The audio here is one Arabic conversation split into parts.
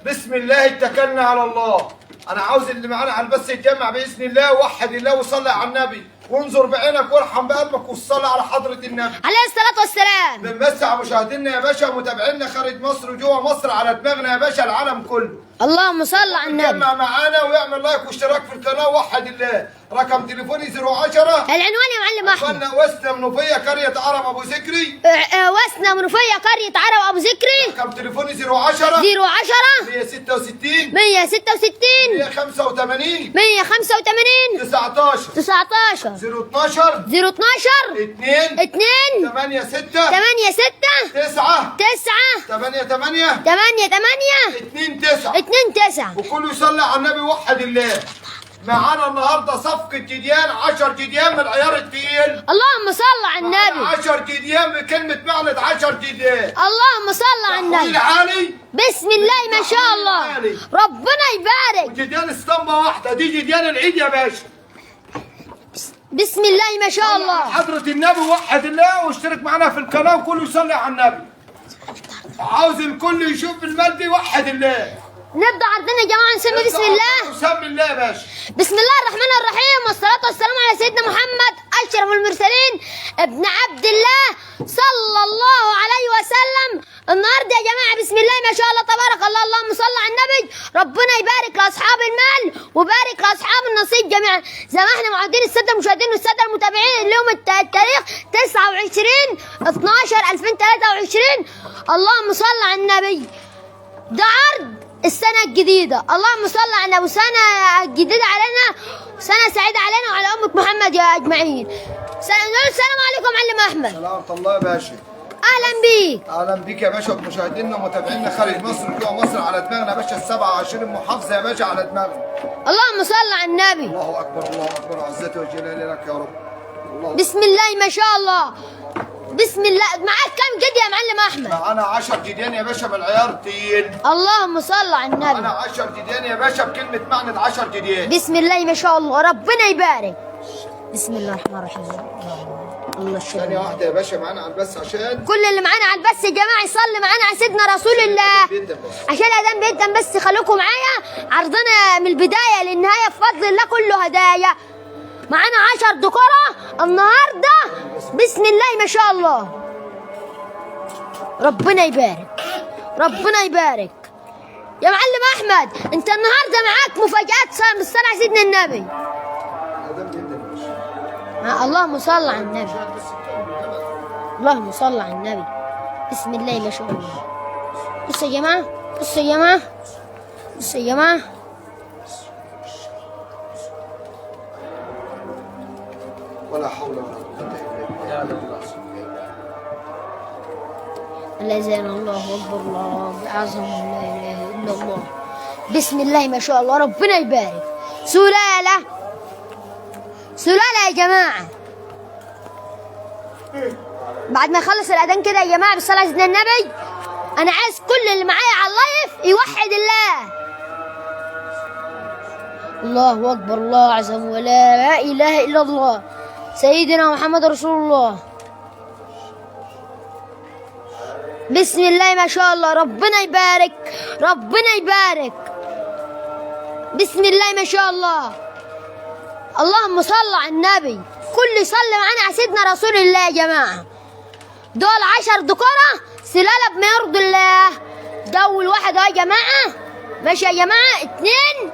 بسم الله اتكلنا على الله. انا عاوز اللي معانا على البث يتجمع باذن الله، وحد الله وصلي على النبي، وانظر بعينك وارحم بقلبك وصلي على حضره النبي عليه الصلاة والسلام. بنمسي على مشاهدينا يا باشا ومتابعينا خارج مصر وجوه مصر، على دماغنا يا باشا العالم كله. اللهم صل على النبي. يتجمع معانا ويعمل لايك واشتراك في القناه، وحد الله. رقم تليفوني 010 العنوان يا معلم احمد. قلنا وسط منوفيه قريه عرب ابو ذكري. وسنا منوفية قرية عرب ابو ذكري. رقم تليفوني 010 010 166 166 185 185 19 19 012 012 2 2 8 6 8 6 9 9 8 8 8 8 2 9 2 9. وكله يصلي على النبي وحد الله. معانا النهارده صفقة جديان، 10 جديان من العيار التقيل. اللهم صل على النبي. 10 جديان بكلمة معنى 10 جديان. اللهم صل على تحويل النبي. عالي. بسم الله ما شاء الله. ربنا يبارك. وجديان اسطمبة واحدة، دي جديان العيد يا باشا. بسم الله ما شاء الله. حضرة النبي وحد الله واشترك معنا في القناة وكله يصلي على النبي. عاوز الكل يشوف المجد وحد الله. نبدا عرضنا يا جماعه، نسمي بسم الله. بسم الله يا باشا. بسم الله الرحمن الرحيم، والصلاه والسلام على سيدنا محمد اشرف المرسلين ابن عبد الله صلى الله عليه وسلم. النهارده يا جماعه بسم الله ما شاء الله تبارك الله، اللهم صل على النبي. ربنا يبارك لاصحاب المال وبارك لاصحاب النصيب جميعا. زي ما احنا معودين الساده المشاهدين والساده المتابعين، اليوم التاريخ 29 12 2023. اللهم صل على النبي. ده عرض السنة الجديدة، اللهم صل على النبي. سنة جديدة علينا، سنة سعيدة علينا وعلى أمة محمد يا أجمعين. نقول السلام عليكم معلم أحمد. سلام الله يا باشا. أهلا بيك. اهلا بيك يا باشا ومشاهدينا ومتابعينا خارج مصر وجوه مصر، على دماغنا يا باشا ال 27 محافظة يا باشا على دماغنا. اللهم صل على النبي. الله أكبر الله أكبر، عزته وجلاله لك يا رب. الله. بسم الله ما شاء الله. بسم الله. معاك كام جدي يا معلم أحمد؟ معانا 10 جديان يا باشا بالعيار التقيل. اللهم صل على النبي. معانا 10 جديان يا باشا بكلمة معنى 10 جديان. بسم الله ما شاء الله، ربنا يبارك. بسم الله الرحمن الرحيم. الله ثانية الشهيد. واحدة يا باشا معانا على البث عشان كل اللي معانا على البث يا جماعه يصلي معانا على سيدنا رسول الله جدا بس. عشان الاذان بيدن. بس خليكم معايا، عرضنا من البدايه للنهايه بفضل الله كله هدايا. معانا 10 دكرة النهارده بسم الله ما شاء الله. ربنا يبارك ربنا يبارك. يا معلم احمد، انت النهارده معاك مفاجآت بالصلاة على سيدنا النبي. اللهم صل على النبي. اللهم صل على النبي. بسم الله ما شاء الله. بصوا يا جماعه، بصوا يا جماعه، بصوا يا جماعه. ولا حول ولا قوة إلا بالله. لا زال الله اكبر، الله اعظم، لا اله الا الله. بسم الله ما شاء الله، ربنا يبارك. سلاله سلاله يا جماعه. بعد ما يخلص الاذان كده يا جماعه بالصلاه على سيدنا النبي، انا عايز كل اللي معايا على اللايف يوحد الله. الله اكبر، الله اعظم، ولا اله الا الله سيدنا محمد رسول الله. بسم الله ما شاء الله، ربنا يبارك ربنا يبارك. بسم الله ما شاء الله. اللهم صل على النبي. كل يصلي معانا على سيدنا رسول الله يا جماعه. دول 10 دكرة سلالة بما يرضي الله. ده اول واحد اهو يا جماعه. ماشي يا جماعه. 2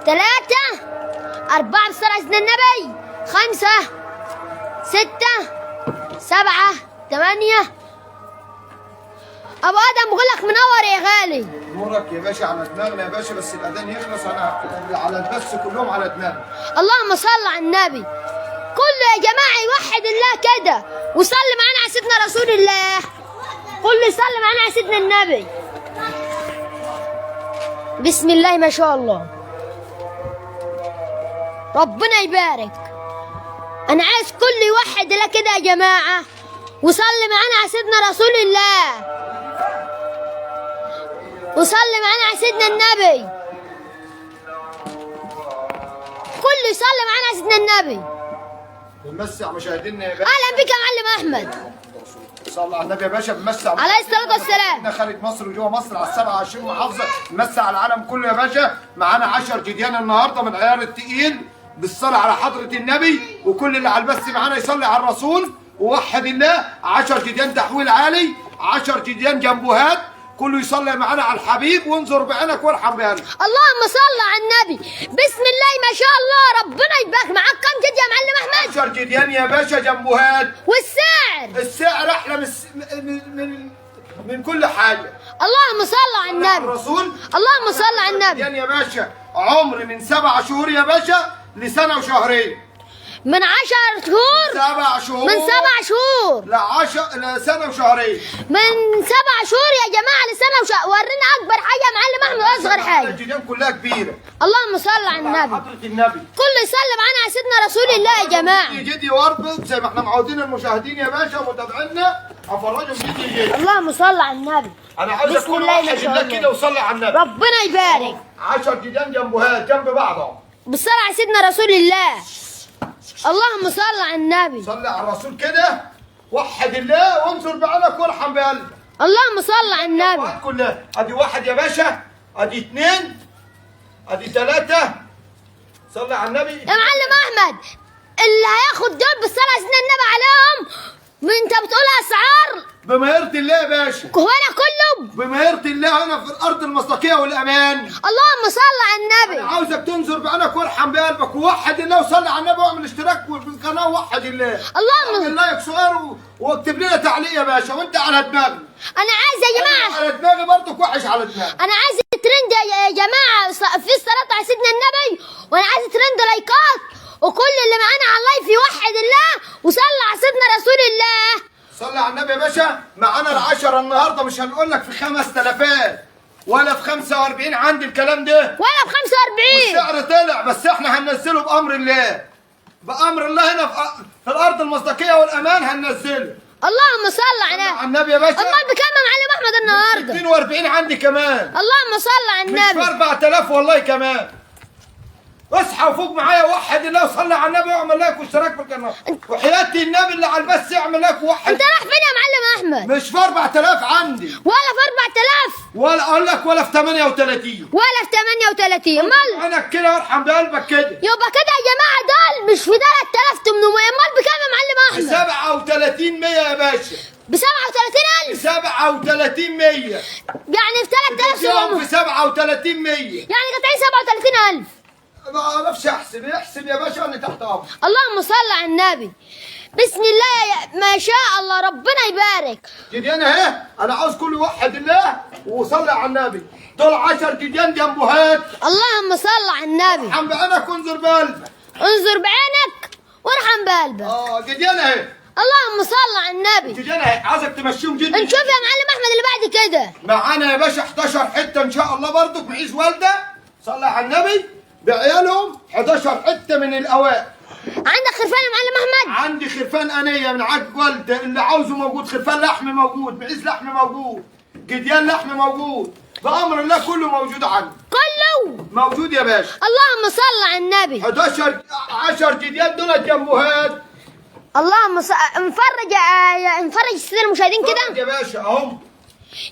3 4 بالصلاة على سيدنا النبي، 5 6 7 8. ابو ادم بقول لك منور يا غالي. نورك يا باشا على دماغنا يا باشا، بس الاذان يخلص انا على البث كلهم على دماغنا. اللهم صل على النبي. كله يا جماعه يوحد الله كده وصلي معانا على سيدنا رسول الله. كله يصلي معانا على سيدنا النبي. بسم الله ما شاء الله. ربنا يبارك. انا عايز كل يوحد الله كده يا جماعه وصلي معانا على سيدنا رسول الله. وصلي معانا على سيدنا النبي. كل يصلي معانا على سيدنا النبي. بنمسي على مشاهدينا يا باشا. اهلا بك يا معلم احمد. صلى على النبي يا باشا. بنمسي عليه الصلاة والسلام. خارج مصر وجوه مصر على 27 محافظه، بنمسي على العالم كله يا باشا. معانا 10 جديان النهارده من العيار التقيل بالصلاه على حضره النبي، وكل اللي على البث معانا يصلي على الرسول ووحد الله. 10 جديان تحويل عالي، 10 جديان جنبوهات، كله يصلي معانا على الحبيب وانظر بعينك وارحم بقلبك. اللهم صل على النبي. بسم الله ما شاء الله، ربنا يبارك. معاك كم جد يا معلم احمد؟ 10 جديان يا باشا جنبوهات. والسعر؟ السعر احلى من كل حاجه. اللهم صل على النبي. الرسول. اللهم صل على النبي. جديان يا باشا عمر من 7 شهور يا باشا لسنه وشهرين. من 10 شهور. 7 شهور. من 7 شهور لسنه وشهرين. من 7 شهور يا جماعه لسنه وشهر. ورينا اكبر حاجه يا معلم احمد واصغر حاجه. الجديان كلها كبيره. اللهم صل على النبي. حضره النبي. كله يصلي معانا على سيدنا رسول الله يا جماعه. جدي واربط زي ما احنا معودين المشاهدين يا باشا ومتابعينا. افرجهم جدي. اللهم صل على النبي. انا عاوز بسم اكون الله واحد ما شاء الله الله. كده وصلي على النبي. ربنا يبارك. 10 جديان جنبوهات جنب بعضهم. بالصلاة على سيدنا رسول الله. اللهم صل على النبي. صلي على الرسول كده، وحد الله وانظر بعينك وارحم بقلبك. اللهم صل على النبي. كلها ادي واحد يا باشا، ادي 2، ادي 3. صلي على النبي يا معلم احمد، اللي هياخد دول بالصلاة على سيدنا النبي عليهم، انت بتقول اسعار بمهيرة الله يا باشا. هنا كله بمهيرة الله هنا في الارض المصداقيه والامان. اللهم صل على النبي. انا عاوزك تنظر بعينك وارحم بقلبك ووحد الله وصلي على النبي واعمل اشتراك في القناه ووحد الله. اللهم اعمل لايك سؤال واكتب لنا تعليق يا باشا، وانت على دماغي. انا عايز يا جماعه، على دماغي برضك وحش على دماغي. انا عايز ترند يا جماعه في الصلاه على سيدنا النبي، وانا عايز ترند لايكات، وكل اللي معانا على اللايف يوحد الله وصلى على سيدنا رسول الله. صلي على النبي يا باشا. معانا ال10 النهارده، مش هنقول لك في 5000 ولا في 45 عندي الكلام ده، ولا ب 45. والسعر طلع، بس احنا هننزله بامر الله. بامر الله هنا في الارض المصداقيه والامان هننزله. اللهم صل على على النبي يا باشا. امال بكام يا معلم احمد النهارده؟ 42 عندي كمان. اللهم صل على مش في النبي. 4000 والله كمان. اصحى وفوق معايا ووحد الله وصلي على النبي واعمل لايك واشتراك في القناه، وحياة النبي اللي على البث اعمل لايك ووحد. انت رايح فين يا معلم احمد؟ مش في 4000 عندي، ولا في 4000 ولا اقول لك ولا في 38. ولا في 38. امال عينك كده وارحم بقلبك كده. يبقى كده يا جماعه دول مش في 3800. امال بكام يا معلم ب احمد؟ 37 100 يا باشا. ب 37,000. 37 100 يعني في 3700. في 37 100. يعني قطعين 37,000. ما اعرفش احسب، احسب يا باشا انا تحت امرك. اللهم صل على النبي. بسم الله ما شاء الله، ربنا يبارك. جديان اهي، انا عاوز كل واحد الله وصلي على النبي. دول 10 جديان جنبوهات. اللهم صل على النبي. ارحم بعينك وانظر بقلبك. انظر بعينك وارحم بقلبك. جديان اهي. اللهم صل على النبي. جديان اهي، عايزك تمشيهم جدا. نشوف يا معلم احمد اللي بعد كده. معانا يا باشا 11 حته ان شاء الله برضك بعيش والده. صلي على النبي بعيالهم 11 حته من الاوائل. عندك خرفان يا معلم احمد؟ عندي خرفان انيه من عند والده، اللي عاوزه موجود. خرفان لحم موجود، بعيش لحم موجود، جديان لحم موجود، بامر الله كله موجود عندي. كله موجود يا باشا. اللهم صل على النبي. 11 10 جديان دول جنبوهات. اللهم نفرج الساده المشاهدين كده يا باشا اهم.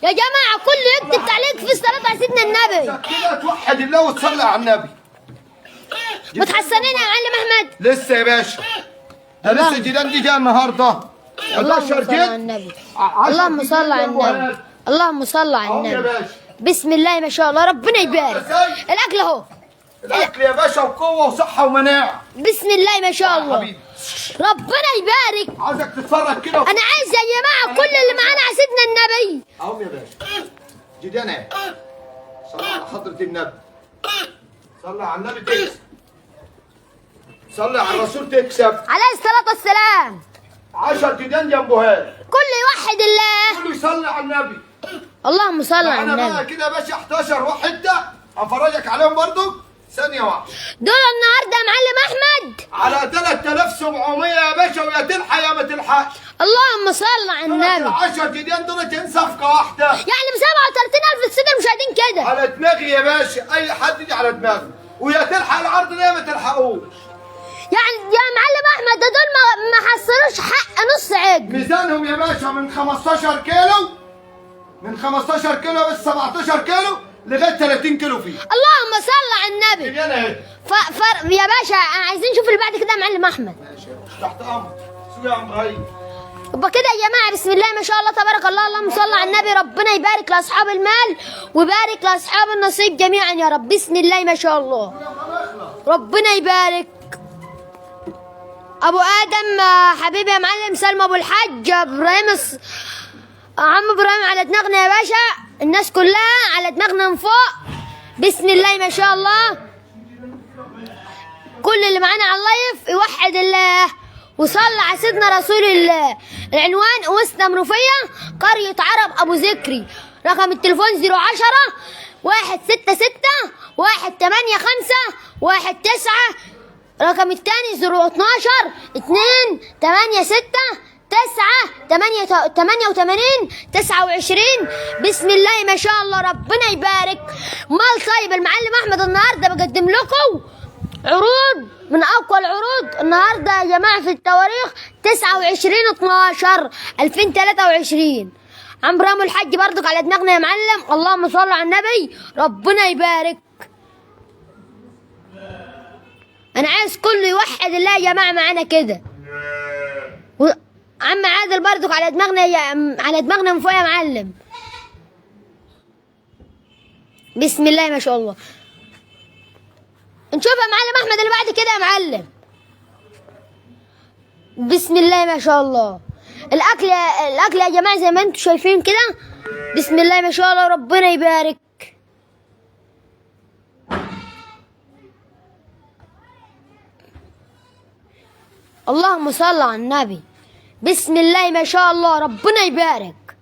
يا جماعه، كله يكتب تعليق في الصلاه على سيدنا النبي. كده توحد الله وتصلي على النبي. متحسنين يا معلم احمد؟ لسه يا باشا، ده لسه جديان دي جايه النهارده. اللهم صل على النبي. اللهم صل على النبي. اللهم صل على اهو يا النبي. باشا. بسم الله ما شاء الله، ربنا يبارك. الاكل اهو. الاكل يا باشا وقوه وصحه ومناعه. بسم الله ما شاء الله. حبيبي ربنا يبارك. عاوزك تتفرج كده. انا عايز يا جماعه كل اللي معانا على سيدنا النبي. اهو يا باشا جديان اهي. صلي على حضره النبي. صلي على النبي تكسب. صلي على الرسول تكسب. عليه الصلاه والسلام. 10 جديان جنبوهات. كل يوحد الله. كله يصلي على النبي. اللهم صل على انا بقى النبي. كده يا باشا 11 واحد ده هفرجك عليهم برضو ثانيه واحده. دول النهارده يا معلم احمد على 3700 يا باشا، ويا تلحق يا ما تلحقش. اللهم صل على النبي. 10 جديان دول صفقه واحده. يعني ب 37,000 الساده المشاهدين كده. على دماغي يا باشا، اي حد يجي على دماغي، ويا تلحق العرض ده يا ما تلحقوش. يعني يا معلم احمد ده دول ما حصلوش حق نص عجل. ميزانهم يا باشا من 15 كيلو، من 15 كيلو ل 17 كيلو لغايه 30 كيلو فيه. اللهم صل على النبي. انا اهي. يا باشا عايزين نشوف اللي بعد كده يا معلم احمد. ماشي يا باشا تحت امرك. سوق يا عم ابراهيم. يبقى كده يا جماعه بسم الله ما شاء الله تبارك الله، اللهم صل على النبي. ربنا يبارك لاصحاب المال ويبارك لاصحاب النصيب جميعا يا رب. بسم الله ما شاء الله. ربنا يبارك. ابو ادم حبيبي يا معلم سلمى ابو الحاج ابراهيم عم ابراهيم على دماغنا يا باشا، الناس كلها على دماغنا من فوق. بسم الله ما شاء الله. كل اللي معانا على اللايف يوحد الله وصلى على سيدنا رسول الله. العنوان وسط منوفية قرية عرب ابو ذكري. رقم التليفون 010 166 185 19. رقم الثاني 012 286 88 29. بسم الله ما شاء الله. ربنا يبارك. مال طيب المعلم احمد النهارده بقدم لكم عروض من اقوى العروض النهارده يا جماعه في التواريخ 29/12/2023. عم رامو الحاج برضك على دماغنا يا معلم. اللهم صل على النبي. ربنا يبارك. انا عايز كله يوحد الله يا جماعه معانا كده. عم عادل برضك على دماغنا على دماغنا من فوق يا معلم. بسم الله ما شاء الله. نشوف يا معلم احمد اللي بعد كده يا معلم. بسم الله ما شاء الله. الاكل يا جماعه زي ما انتم شايفين كده. بسم الله ما شاء الله. ربنا يبارك. اللهم صل على النبي. بسم الله ما شاء الله. ربنا يبارك.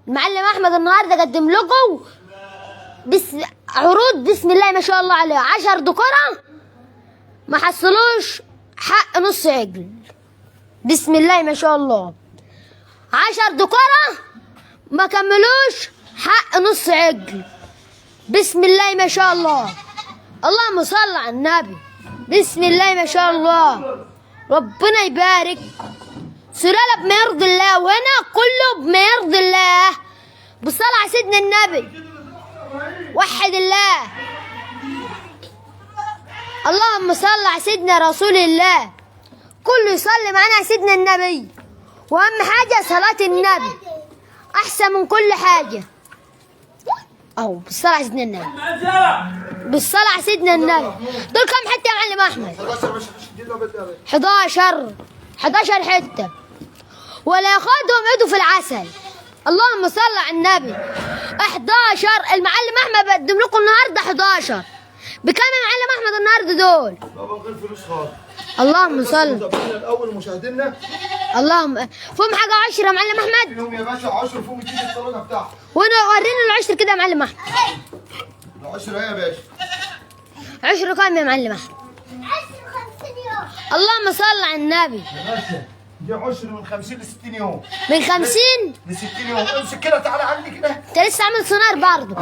المعلم احمد النهارده قدم لكم عروض بسم الله ما شاء الله عليه. 10 دكرة ما حصلوش حق نص عجل. بسم الله ما شاء الله. 10 دكرة ما كملوش حق نص عجل. بسم الله ما شاء الله. اللهم صل على النبي. بسم الله ما شاء الله. ربنا يبارك. سلالة بما يرضي الله وهنا كله بما يرضي الله. بالصلاة على سيدنا النبي. وحد الله. اللهم صل على سيدنا رسول الله. كله يصلي معانا على سيدنا النبي. واهم حاجة صلاة النبي احسن من كل حاجة. اهو بالصلاة على سيدنا النبي. بالصلاة على سيدنا النبي. دول كم حتة يا معلم احمد؟ 11 حتة. ولا ياخدهم ايده في العسل. اللهم صل على النبي. 11. المعلم احمد بقدم لكم النهارده 11. بكام يا معلم احمد النهارده دول؟ بابا من غير فلوس خالص. اللهم صل. الاول مشاهدينا. اللهم فيهم حاجه 10 يا معلم احمد؟ فيهم يا باشا 10 فيهم تجيب الصاله بتاعهم. وانا ورينا العشر كده يا معلم احمد. العشر ايه يا باشا؟ 10 كام يا معلم احمد؟ 10 50 يوم. اللهم صل على النبي. يا باشا دي 10 من 50 ل 60 يوم. من 50 ل 60 يوم. امسك كده تعالى عندي كده. انت لسه عامل سونار برضه.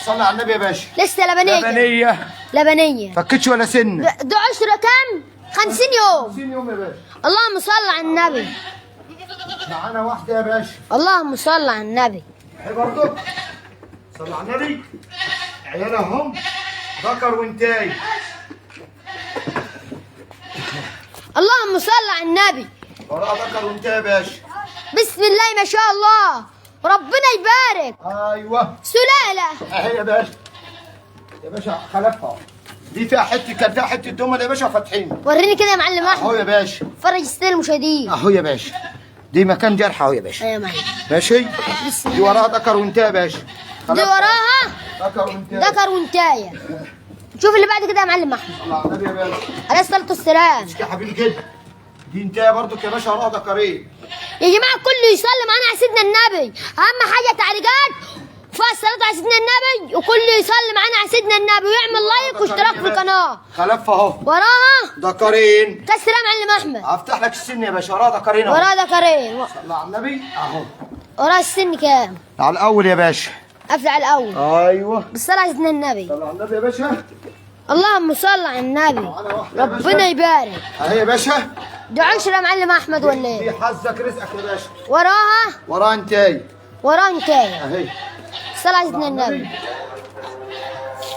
صلي على النبي يا باشا. لسه لبنيه. لبنيه. فكتش ولا سن. ده 10 كام؟ 50 يوم. 50 يوم يا باشا. اللهم صل على النبي. معانا واحده يا باشا. اللهم صل على النبي. اهي برضه. صلي على النبي. عيالها هم ذكر وانتاي. اللهم صل على النبي. وراها ذكر وانتاي يا باشا. بسم الله ما شاء الله. ربنا يبارك. ايوه. سلالة. اهي يا باشا. يا باشا خلفها. دي فيها حته، كان فيها حته دمل يا باشا فاتحين. وريني كده يا معلم احمد. اهو يا باشا. فرج السيد المشاهدين. اهو يا باشا. دي مكان جرح اهو يا باشا. ايوه يا معلم. ماشي. دي وراها ذكر وانتاي يا باشا. دي وراها ذكر وانتاي. ذكر وانتايه. شوف اللي بعد كده يا معلم احمد. صلى على النبي يا باشا. عليه الصلاه والسلام. يا حبيبي كده. دي انتايه برضو يا باشا وراها ذكرين. يا جماعه كله يصلي معانا على سيدنا النبي. اهم حاجه تعليقات فيها الصلاه على سيدنا النبي، وكله يصلي معانا على سيدنا النبي ويعمل لايك واشتراك في القناه. خلفها اهو. وراها ذكرين. كسر يا معلم احمد. هفتح لك السن يا باشا. وراها ذكرين اهو. وراها ذكرين. صلى على النبي اهو. وراها السن كام؟ على الاول يا باشا. قفل على الاول. ايوه. بالصلاه على سيدنا النبي. صلى على النبي يا باشا. اللهم صل على النبي. معانا واحدة يا باشا. ربنا يبارك. اهي يا باشا. ده 10 يا معلم احمد ولا دي ايه؟ حظك رزقك يا باشا. وراها وراها انتاي. وراها انتايه. اهي. صلى على سيدنا النبي.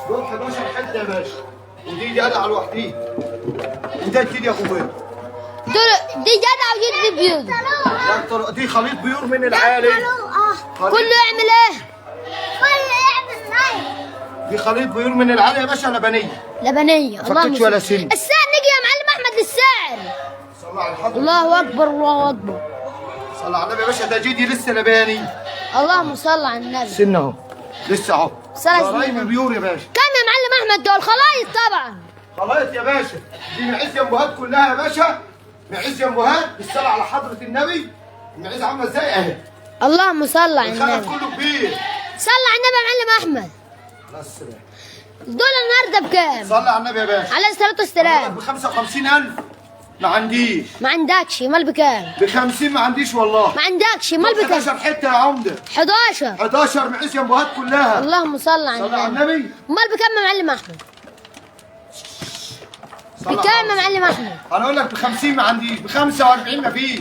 دول 11 حته يا باشا. ودي جدع لوحديها. وده كده يا اخويا. دي جدع ودي بيض. دي خليط بيور من العالي. كله يعمل ايه؟ كله يعمل نايم. دي خليط بيور من العالي يا باشا لبنيه. لبنيه. فكتش ولا سن. السعر نيجي يا معلم احمد للسعر. صلى على الحضر. الله اكبر الله اكبر. صلى على النبي يا باشا. ده جدي لسه لباني. اللهم صل على النبي. سن اهو. لسه اهو. صلى على ضرايب سيدنا. بيور يا باشا. كم يا معلم احمد دول خلايط طبعا. خلاص يا باشا. دي معز ينبوهات كلها يا باشا. معز ينبوهات بالصلاه على حضره النبي. المعز عامله ازاي اهي. اللهم صل على الخلف النبي. كله كبير. صل على النبي يا معلم احمد. خلاص السلام. دول النهارده بكام؟ صلى على النبي يا باشا. عليه الصلاه والسلام. ب 55,000 ما عنديش. ما عندكش مال بكام؟ ب 50 ما عنديش والله. ما عندكش مال بكام؟ 11 حته يا عمده. 11. 11 معز ينبوهات كلها. اللهم صل على صلى على النبي. النبي. مال بكام يا معلم احمد؟ صلى بكام على يا معلم احمد؟ انا اقول لك ب 50 ما عنديش. ب 45 ما فيش.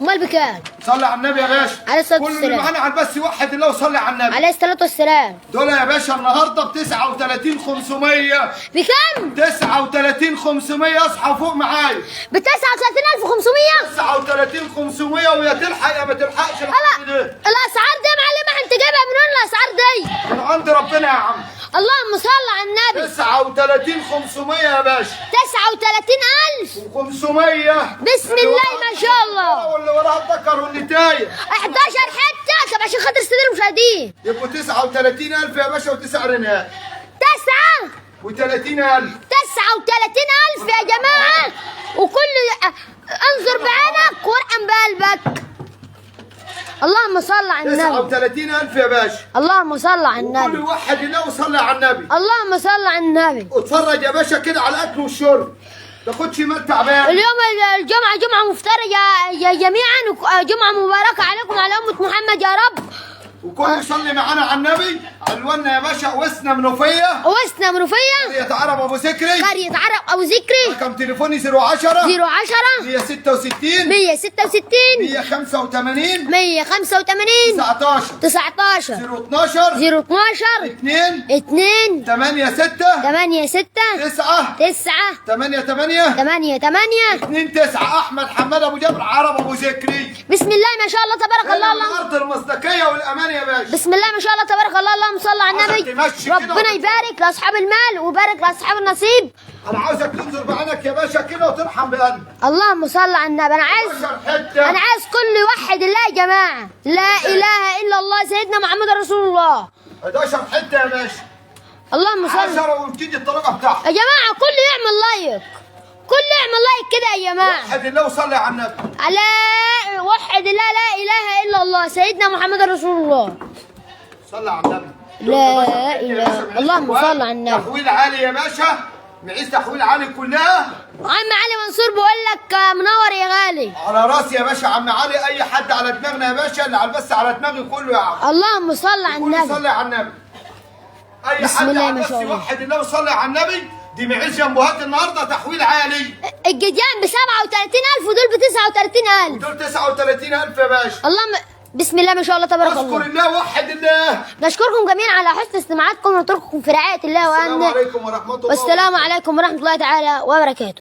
مال بكام؟ صلي على النبي يا باشا. عليه الصلاة كل اللي والسلام. معانا على البث يوحد الله وصلي على النبي. عليه الصلاه والسلام. دول يا باشا النهارده ب 39,500. بكام؟ 39,500 اصحى فوق معايا. ب 39,500. 39,500 ويا تلحق يا ما تلحقش الحق ده. الاسعار دي يا معلم احمد انت جايبها من وين الاسعار دي؟ من عند ربنا يا عم. اللهم صل على النبي. 39,500 يا باشا. 39,000. و500. بسم الله ما شاء الله. واللي وراها الذكر واللي تايه. 11 حته طب عشان خاطر السيد المشاهدين. يبقوا 39,000 يا باشا وتسعرنا. 9 و30,000. 39,000 يا جماعه. وكل انظر بعينك وارحم بقلبك. اللهم صل على النبي. 39,000 يا باشا. اللهم صل على كل النبي. واحد الله وصلي على النبي. اللهم صل على النبي. واتفرج يا باشا كده على الاكل والشرب. ما تاخدش مال تعبان. اليوم الجمعة جمعة مفترجة يا جميعا. جمعة مباركة عليكم على أمة محمد يا رب. وكل يصلي معانا على النبي. علونا يا باشا وسنا منوفيه. وسنا منوفية. قرية عرب ابو ذكري. قرية عرب أبو ذكري. رقم تليفوني 010 010 166 166 185 185 19 19 012 012 2 2 8 6 8 6 9 9 8 8 8 8 2 9 احمد حماد ابو جبر عرب ابو ذكري. بسم الله ما شاء الله تبارك الله. اللهم الارض المصداقيه والامان يا باشا. بسم الله ما شاء الله تبارك الله. اللهم صل على النبي. تمشي كده ربنا يبارك لاصحاب المال ويبارك لاصحاب النصيب. انا عاوزك تنظر بعينك يا باشا كده وترحم بقلبك. اللهم صل على النبي. انا عايز كل واحد الله يا جماعه. لا اله الا الله سيدنا محمد رسول الله. 11 حته يا باشا. اللهم صل 10 وتيجي الطريقه بتاعها. يا جماعه. كله يعمل لايك. كله يعمل لايك كده يا جماعه. وحد الله وصلي على النبي. على وحد الله لا اله الا الله سيدنا محمد رسول الله. صلي على النبي. لا اله. اللهم صل على النبي. تحويل عالي يا باشا. معيز تحويل عالي كلها. عم علي منصور بيقول لك منور يا غالي. على راسي يا باشا عم علي. اي حد على دماغنا يا باشا. اللي على بس على دماغي كله يا عم. اللهم صل على كله النبي. يصلي على النبي. اي بسم حد الله على ما بس شاء الله. يوحد الله وصلي على النبي. دي معيز ينبوهات النهارده تحويل عالي. الجديان ب 37,000 ودول ب 39,000. دول 39,000 يا باشا. اللهم بسم الله ما شاء الله تبارك اذكر الله. الله وحد الله. نشكركم جميعا على حسن استماعاتكم ونترككم في رعاية الله السلام وأمنه. عليكم ورحمه الله والسلام عليكم ورحمة الله تعالى وبركاته.